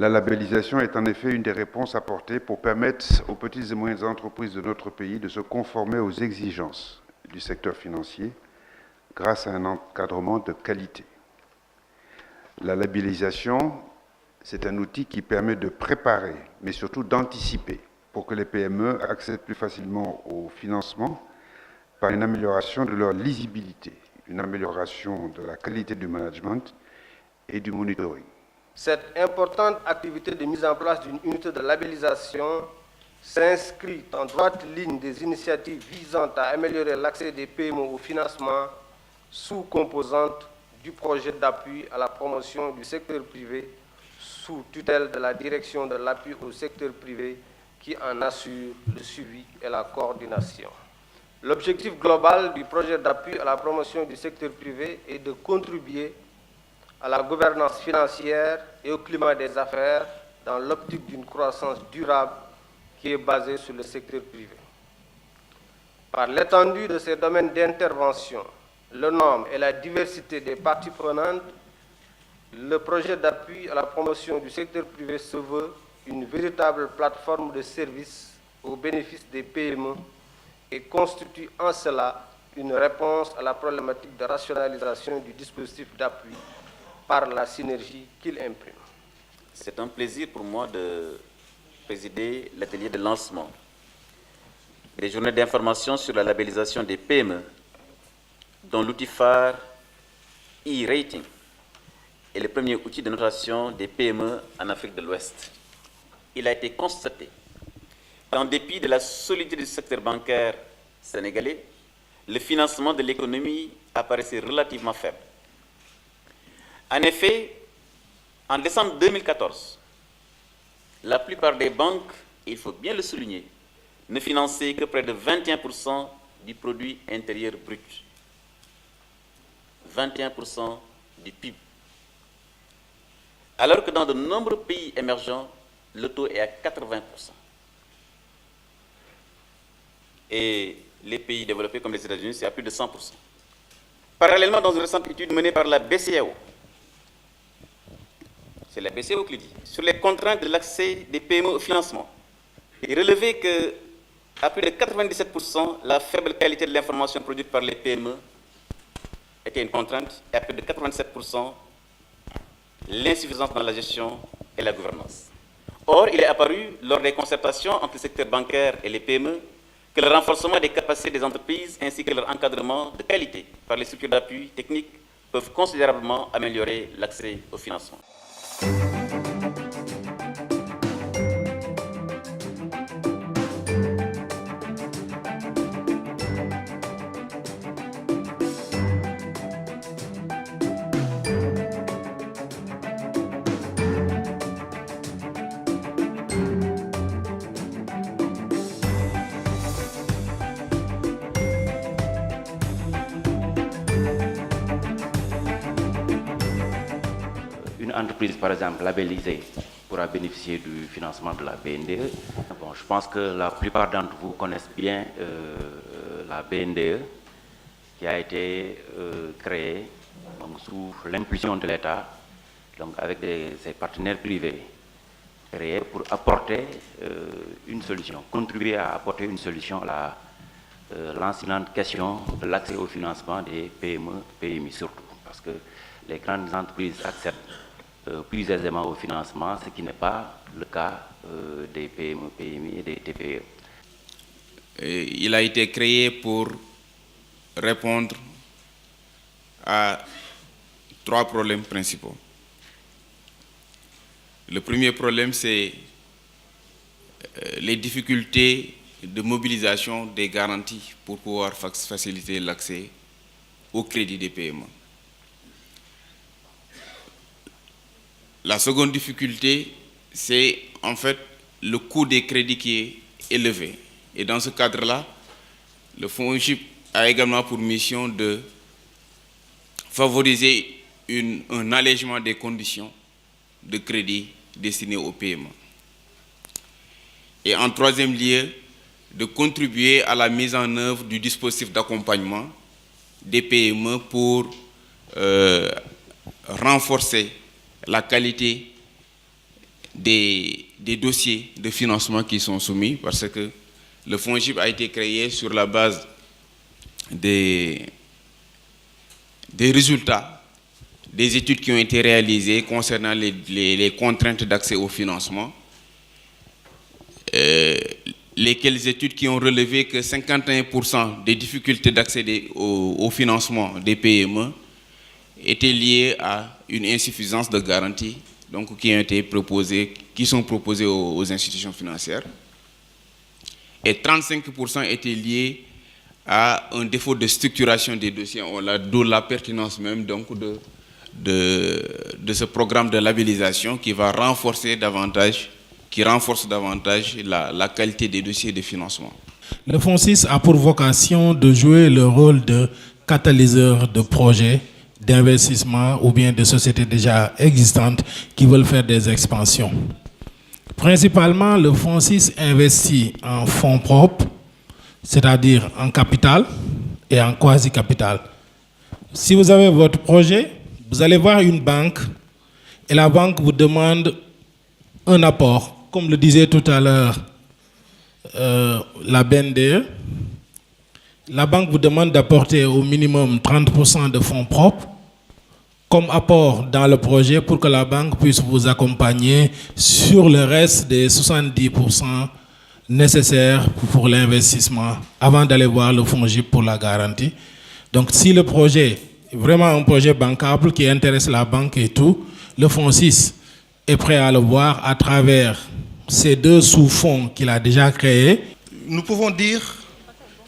La labellisation est en effet une des réponses apportées pour permettre aux petites et moyennes entreprises de notre pays de se conformer aux exigences du secteur financier grâce à un encadrement de qualité. La labellisation, c'est un outil qui permet de préparer, mais surtout d'anticiper, pour que les PME accèdent plus facilement au financement par une amélioration de leur lisibilité, une amélioration de la qualité du management et du monitoring. Cette importante activité de mise en place d'une unité de labellisation s'inscrit en droite ligne des initiatives visant à améliorer l'accès des PME au financement sous composante du projet d'appui à la promotion du secteur privé sous tutelle de la direction de l'appui au secteur privé qui en assure le suivi et la coordination. L'objectif global du projet d'appui à la promotion du secteur privé est de contribuer à la gouvernance financière et au climat des affaires dans l'optique d'une croissance durable qui est basée sur le secteur privé. Par l'étendue de ces domaines d'intervention, le nombre et la diversité des parties prenantes, le projet d'appui à la promotion du secteur privé se veut une véritable plateforme de services au bénéfice des PME et constitue en cela une réponse à la problématique de rationalisation du dispositif d'appui par la synergie qu'il imprime. C'est un plaisir pour moi de présider l'atelier de lancement des journées d'information sur la labellisation des PME, dont l'outil phare e-rating est le premier outil de notation des PME en Afrique de l'Ouest. Il a été constaté qu'en dépit de la solidité du secteur bancaire sénégalais, le financement de l'économie apparaissait relativement faible. En effet, en décembre 2014, la plupart des banques, il faut bien le souligner, ne finançaient que près de 21% du produit intérieur brut. 21% du PIB. Alors que dans de nombreux pays émergents, le taux est à 80%. Et les pays développés comme les États-Unis, c'est à plus de 100%. Parallèlement, dans une récente étude menée par la BCEAO, c'est la BCEAO qui le dit, sur les contraintes de l'accès des PME au financement, il relevait qu'à plus de 97%, la faible qualité de l'information produite par les PME était une contrainte, et à plus de 87%, l'insuffisance dans la gestion et la gouvernance. Or, il est apparu, lors des concertations entre le secteur bancaire et les PME, que le renforcement des capacités des entreprises ainsi que leur encadrement de qualité par les structures d'appui technique peuvent considérablement améliorer l'accès au financement. Une entreprise, par exemple, labellisée pourra bénéficier du financement de la BNDE. Bon, je pense que la plupart d'entre vous connaissent bien la BNDE qui a été créée donc, sous l'impulsion de l'État, donc avec ses partenaires privés, créée pour apporter une solution, contribuer à apporter une solution à l'enseignante question de l'accès au financement des PME, PMI surtout, parce que les grandes entreprises acceptent plus aisément au financement, ce qui n'est pas le cas des PME, PMI et des TPE. Il a été créé pour répondre à 3 problèmes principaux. Le premier problème, c'est les difficultés de mobilisation des garanties pour pouvoir faciliter l'accès au crédit des PME. La seconde difficulté, c'est en fait le coût des crédits qui est élevé. Et dans ce cadre-là, le FONGIP a également pour mission de favoriser un allègement des conditions de crédit destinées aux PME. Et en troisième lieu, de contribuer à la mise en œuvre du dispositif d'accompagnement des PME pour renforcer la qualité des dossiers de financement qui sont soumis, parce que le FONGIP a été créé sur la base des résultats des études qui ont été réalisées concernant les contraintes d'accès au financement, lesquelles études qui ont relevé que 51% des difficultés d'accès au financement des PME étaient liées à une insuffisance de garantie, donc qui sont proposées aux institutions financières, et 35% étaient liés à un défaut de structuration des dossiers, d'où la pertinence même donc de ce programme de labellisation qui renforce davantage la qualité des dossiers de financement. Le FONSIS a pour vocation de jouer le rôle de catalyseur de projets d'investissement ou bien de sociétés déjà existantes qui veulent faire des expansions. Principalement, le FONSIS investit en fonds propres, c'est-à-dire en capital et en quasi-capital. Si vous avez votre projet, vous allez voir une banque et la banque vous demande un apport. Comme le disait tout à l'heure la BNDE, la banque vous demande d'apporter au minimum 30% de fonds propres comme apport dans le projet pour que la banque puisse vous accompagner sur le reste des 70% nécessaires pour l'investissement avant d'aller voir le FONGIP pour la garantie. Donc si le projet est vraiment un projet bancable qui intéresse la banque et tout, le FONSIS est prêt à le voir à travers ces deux sous-fonds qu'il a déjà créés. Nous pouvons dire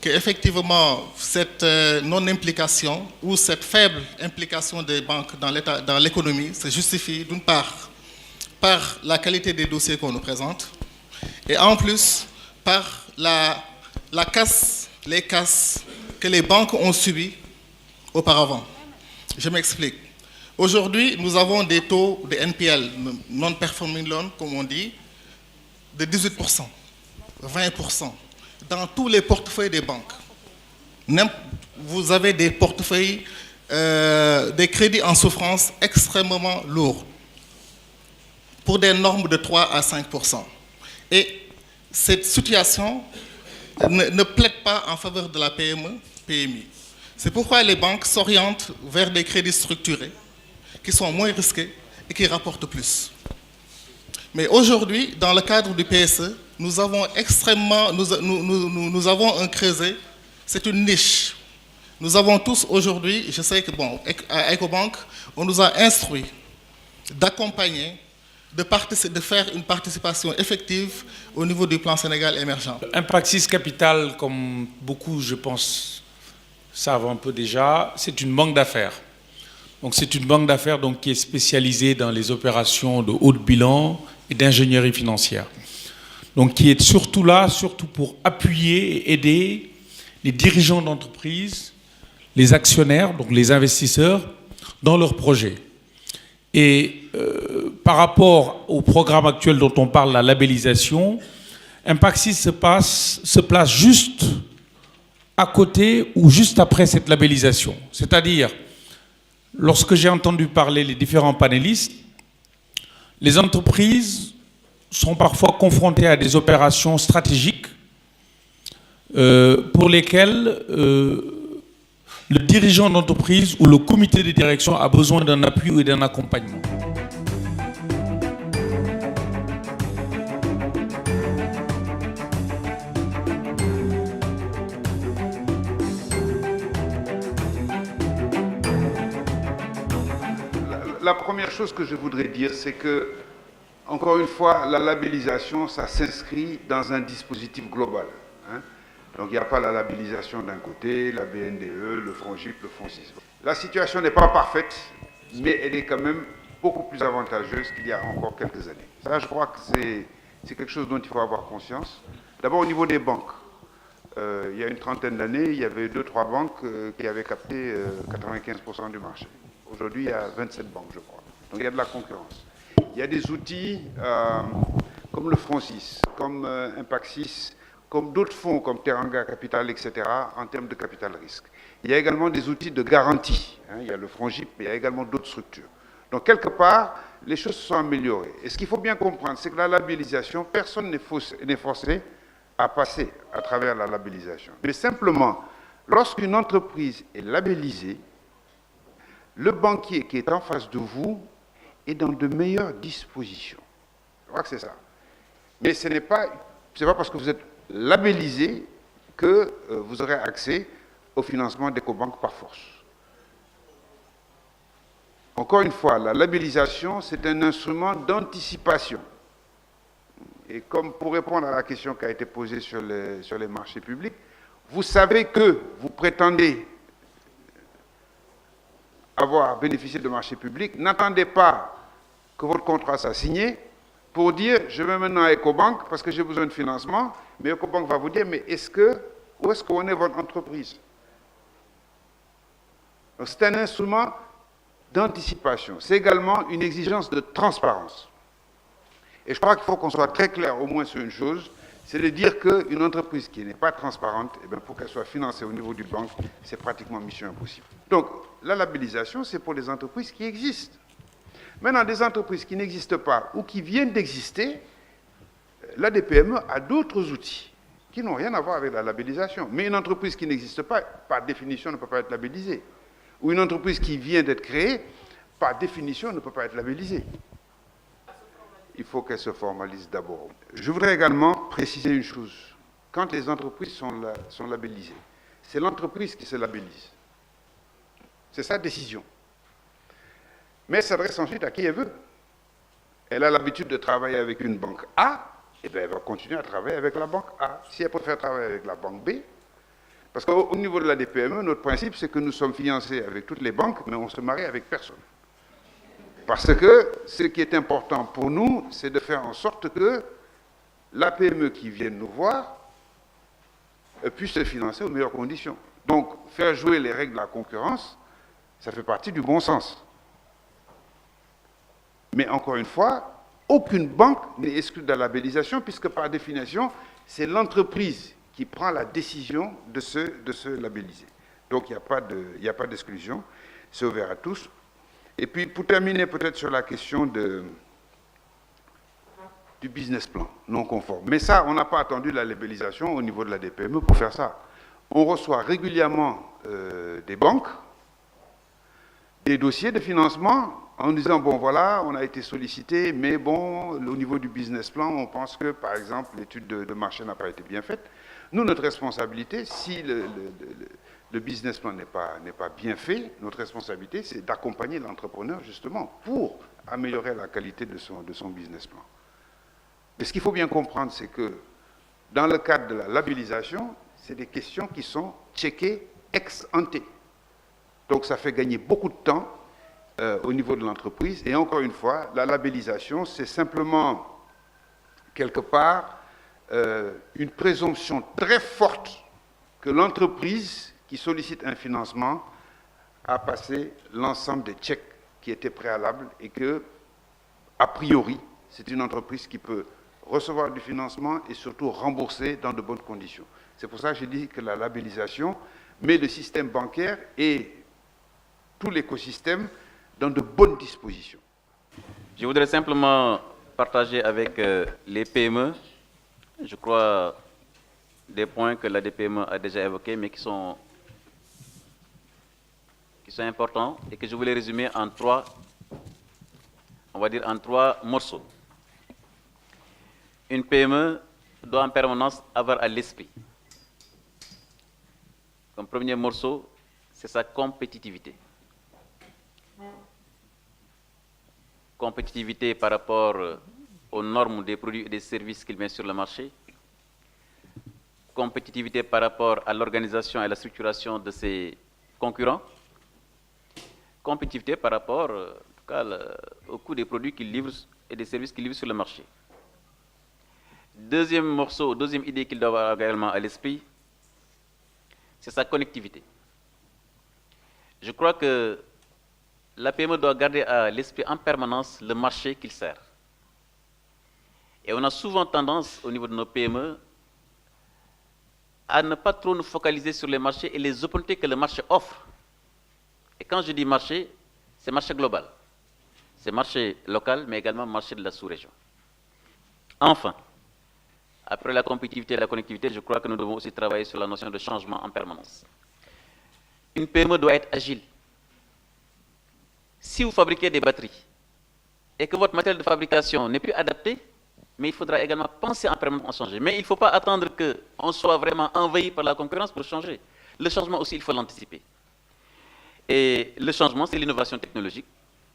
qu'effectivement, cette non-implication ou cette faible implication des banques dans l'économie se justifie d'une part par la qualité des dossiers qu'on nous présente et en plus par les casses que les banques ont subies auparavant. Je m'explique. Aujourd'hui, nous avons des taux de NPL, non-performing loan, comme on dit, de 18%, 20%. Dans tous les portefeuilles des banques. Vous avez des portefeuilles, des crédits en souffrance extrêmement lourds, pour des normes de 3 à 5%. Et cette situation ne plaide pas en faveur de la PME, PMI. C'est pourquoi les banques s'orientent vers des crédits structurés, qui sont moins risqués et qui rapportent plus. Mais aujourd'hui, dans le cadre du PSE, nous avons un creuset, c'est une niche. Nous avons tous aujourd'hui, je sais que à Ecobank, on nous a instruit d'accompagner, de faire une participation effective au niveau du plan Sénégal émergent. Impaxis Capital, comme beaucoup, je pense, savent un peu déjà, c'est une banque d'affaires. Donc c'est une banque d'affaires qui est spécialisée dans les opérations de haut bilan et d'ingénierie financière. Donc qui est surtout là, surtout pour appuyer et aider les dirigeants d'entreprise, les actionnaires, donc les investisseurs, dans leurs projets. Et par rapport au programme actuel dont on parle, la labellisation, Impaxis se place juste à côté ou juste après cette labellisation. C'est-à-dire, lorsque j'ai entendu parler les différents panélistes, les entreprises sont parfois confrontées à des opérations stratégiques pour lesquelles le dirigeant d'entreprise ou le comité de direction a besoin d'un appui ou d'un accompagnement. La première chose que je voudrais dire, c'est que, encore une fois, la labellisation, ça s'inscrit dans un dispositif global. Donc il n'y a pas la labellisation d'un côté, la BNDE, le FONGIP, le FONSIS. La situation n'est pas parfaite, mais elle est quand même beaucoup plus avantageuse qu'il y a encore quelques années. Ça, je crois que c'est quelque chose dont il faut avoir conscience. D'abord au niveau des banques. Il y a une trentaine d'années, il y avait 2-3 banques qui avaient capté 95% du marché. Aujourd'hui, il y a 27 banques, je crois. Donc il y a de la concurrence. Il y a des outils comme le FONSIS, comme Impaxis, comme d'autres fonds, comme Teranga Capital, etc., en termes de capital risque. Il y a également des outils de garantie. Il y a le FONGIP, mais il y a également d'autres structures. Donc, quelque part, les choses se sont améliorées. Et ce qu'il faut bien comprendre, c'est que la labellisation, personne n'est forcé à passer à travers la labellisation. Mais simplement, lorsqu'une entreprise est labellisée, le banquier qui est en face de vous est dans de meilleures dispositions. Je crois que c'est ça. Mais ce n'est pas parce que vous êtes labellisé que vous aurez accès au financement d'Ecobank par force. Encore une fois, la labellisation, c'est un instrument d'anticipation. Et comme pour répondre à la question qui a été posée sur les marchés publics, vous savez que vous prétendez avoir bénéficié de marchés publics, n'attendez pas que votre contrat soit signé pour dire je vais maintenant à Ecobank parce que j'ai besoin de financement, mais Ecobank va vous dire mais où est-ce qu'on est votre entreprise? C'est un instrument d'anticipation. C'est également une exigence de transparence. Et je crois qu'il faut qu'on soit très clair au moins sur une chose, c'est de dire qu'une entreprise qui n'est pas transparente, eh bien, pour qu'elle soit financée au niveau du banque, c'est pratiquement mission impossible. Donc, la labellisation, c'est pour les entreprises qui existent. Maintenant, des entreprises qui n'existent pas ou qui viennent d'exister, l'ADPME a d'autres outils qui n'ont rien à voir avec la labellisation. Mais une entreprise qui n'existe pas, par définition, ne peut pas être labellisée. Ou une entreprise qui vient d'être créée, par définition, ne peut pas être labellisée. Il faut qu'elle se formalise d'abord. Je voudrais également préciser une chose. Quand les entreprises sont labellisées, c'est l'entreprise qui se labellise. C'est sa décision. Mais elle s'adresse ensuite à qui elle veut. Elle a l'habitude de travailler avec une banque A, et bien elle va continuer à travailler avec la banque A. Si elle préfère travailler avec la banque B, parce qu'au niveau de la DPME, notre principe, c'est que nous sommes fiancés avec toutes les banques, mais on se marie avec personne. Parce que ce qui est important pour nous, c'est de faire en sorte que la PME qui vient nous voir puisse se financer aux meilleures conditions. Donc, faire jouer les règles de la concurrence, ça fait partie du bon sens. Mais encore une fois, aucune banque n'est exclue de la labellisation, puisque par définition, c'est l'entreprise qui prend la décision de se labelliser. Donc, il n'y a pas d'exclusion, c'est ouvert à tous. Et puis, pour terminer peut-être sur la question du business plan non conforme. Mais ça, on n'a pas attendu la labellisation au niveau de la DPME pour faire ça. On reçoit régulièrement des banques, des dossiers de financement en disant, bon voilà, on a été sollicité, mais bon, au niveau du business plan, on pense que, par exemple, l'étude de marché n'a pas été bien faite. Nous, notre responsabilité, si le business plan n'est pas bien fait, notre responsabilité, c'est d'accompagner l'entrepreneur, justement, pour améliorer la qualité de son business plan. Mais ce qu'il faut bien comprendre, c'est que, dans le cadre de la labellisation, c'est des questions qui sont checkées ex ante. Donc, ça fait gagner beaucoup de temps au niveau de l'entreprise. Et encore une fois, la labellisation, c'est simplement, quelque part, une présomption très forte que l'entreprise qui sollicite un financement a passé l'ensemble des checks qui étaient préalables et que, a priori, c'est une entreprise qui peut recevoir du financement et surtout rembourser dans de bonnes conditions. C'est pour ça que j'ai dit que la labellisation met le système bancaire et tout l'écosystème dans de bonnes dispositions. Je voudrais simplement partager avec les PME, je crois, des points que la DPME a déjà évoqués, mais qui sont importants et que je voulais résumer en trois morceaux. Une PME doit en permanence avoir à l'esprit, comme premier morceau, c'est sa compétitivité. Compétitivité par rapport aux normes des produits et des services qu'il met sur le marché, compétitivité par rapport à l'organisation et à la structuration de ses concurrents, compétitivité par rapport en tout cas, au coût des produits qu'il livre et des services qu'il livre sur le marché. Deuxième morceau, deuxième idée qu'il doit avoir également à l'esprit, c'est sa connectivité. Je crois que la PME doit garder à l'esprit en permanence le marché qu'il sert. Et on a souvent tendance, au niveau de nos PME, à ne pas trop nous focaliser sur les marchés et les opportunités que le marché offre. Et quand je dis marché, c'est marché global. c'est marché local, mais également marché de la sous-région. Enfin, après la compétitivité et la connectivité, je crois que nous devons aussi travailler sur la notion de changement en permanence. Une PME doit être agile. Si vous fabriquez des batteries et que votre matériel de fabrication n'est plus adapté, mais il faudra également penser en permanence à changer. Mais il ne faut pas attendre qu'on soit vraiment envahi par la concurrence pour changer. Le changement aussi, il faut l'anticiper. Et le changement, c'est l'innovation technologique.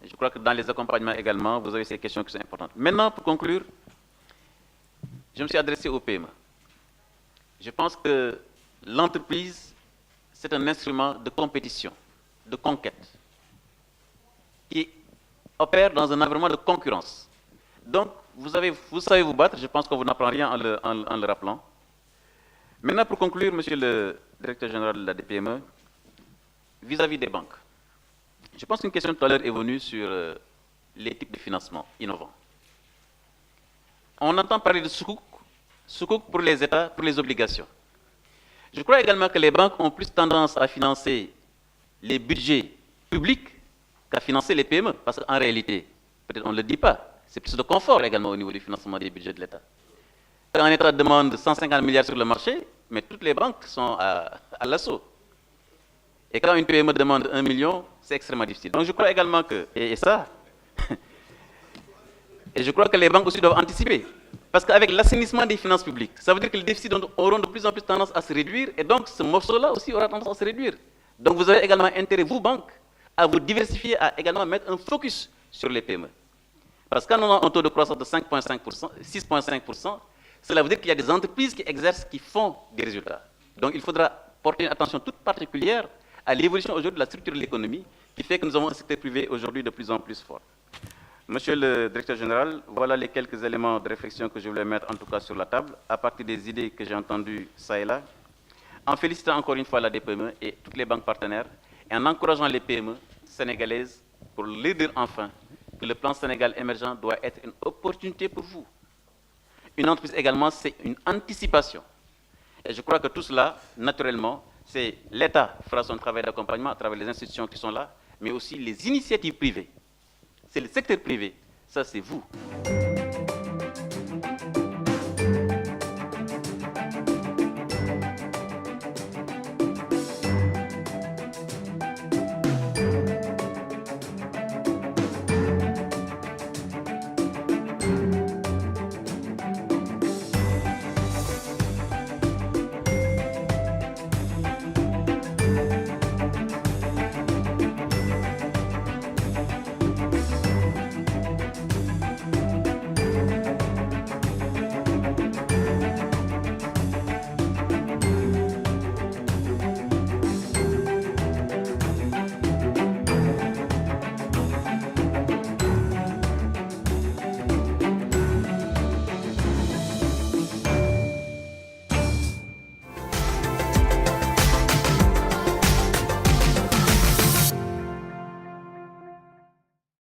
Je crois que dans les accompagnements également, vous avez ces questions qui sont importantes. Maintenant, pour conclure, je me suis adressé aux PME. Je pense que l'entreprise, c'est un instrument de compétition, de conquête, qui opère dans un environnement de concurrence. Donc, vous savez vous battre, je pense qu'on vous n'apprend rien en le rappelant. Maintenant, pour conclure, monsieur le directeur général de la DPME, vis-à-vis des banques, je pense qu'une question tout à l'heure est venue sur les types de financement innovants. On entend parler de sukuk pour les États, pour les obligations. Je crois également que les banques ont plus tendance à financer les budgets publics qu'à financer les PME, parce qu'en réalité, peut-être on ne le dit pas, c'est plus de confort également au niveau du financement des budgets de l'État. Quand un État demande 150 milliards sur le marché, mais toutes les banques sont à l'assaut. Et quand une PME demande 1 million, c'est extrêmement difficile. Donc je crois également que, et je crois que les banques aussi doivent anticiper. Parce qu'avec l'assainissement des finances publiques, ça veut dire que les déficits auront de plus en plus tendance à se réduire, et donc ce morceau-là aussi aura tendance à se réduire. Donc vous avez également intérêt, vous, banques, à vous diversifier, à également mettre un focus sur les PME. Parce que quand on a un taux de croissance de 6,5%, cela veut dire qu'il y a des entreprises qui exercent, qui font des résultats. Donc il faudra porter une attention toute particulière à l'évolution aujourd'hui de la structure de l'économie, qui fait que nous avons un secteur privé aujourd'hui de plus en plus fort. Monsieur le directeur général, voilà les quelques éléments de réflexion que je voulais mettre en tout cas sur la table, à partir des idées que j'ai entendues ça et là, en félicitant encore une fois la DPME et toutes les banques partenaires, et en encourageant les PME sénégalaises pour leur dire enfin que le plan Sénégal émergent doit être une opportunité pour vous. Une entreprise également, c'est une anticipation. Et je crois que tout cela, naturellement, c'est l'État fera son travail d'accompagnement à travers les institutions qui sont là, mais aussi les initiatives privées. C'est le secteur privé, ça c'est vous.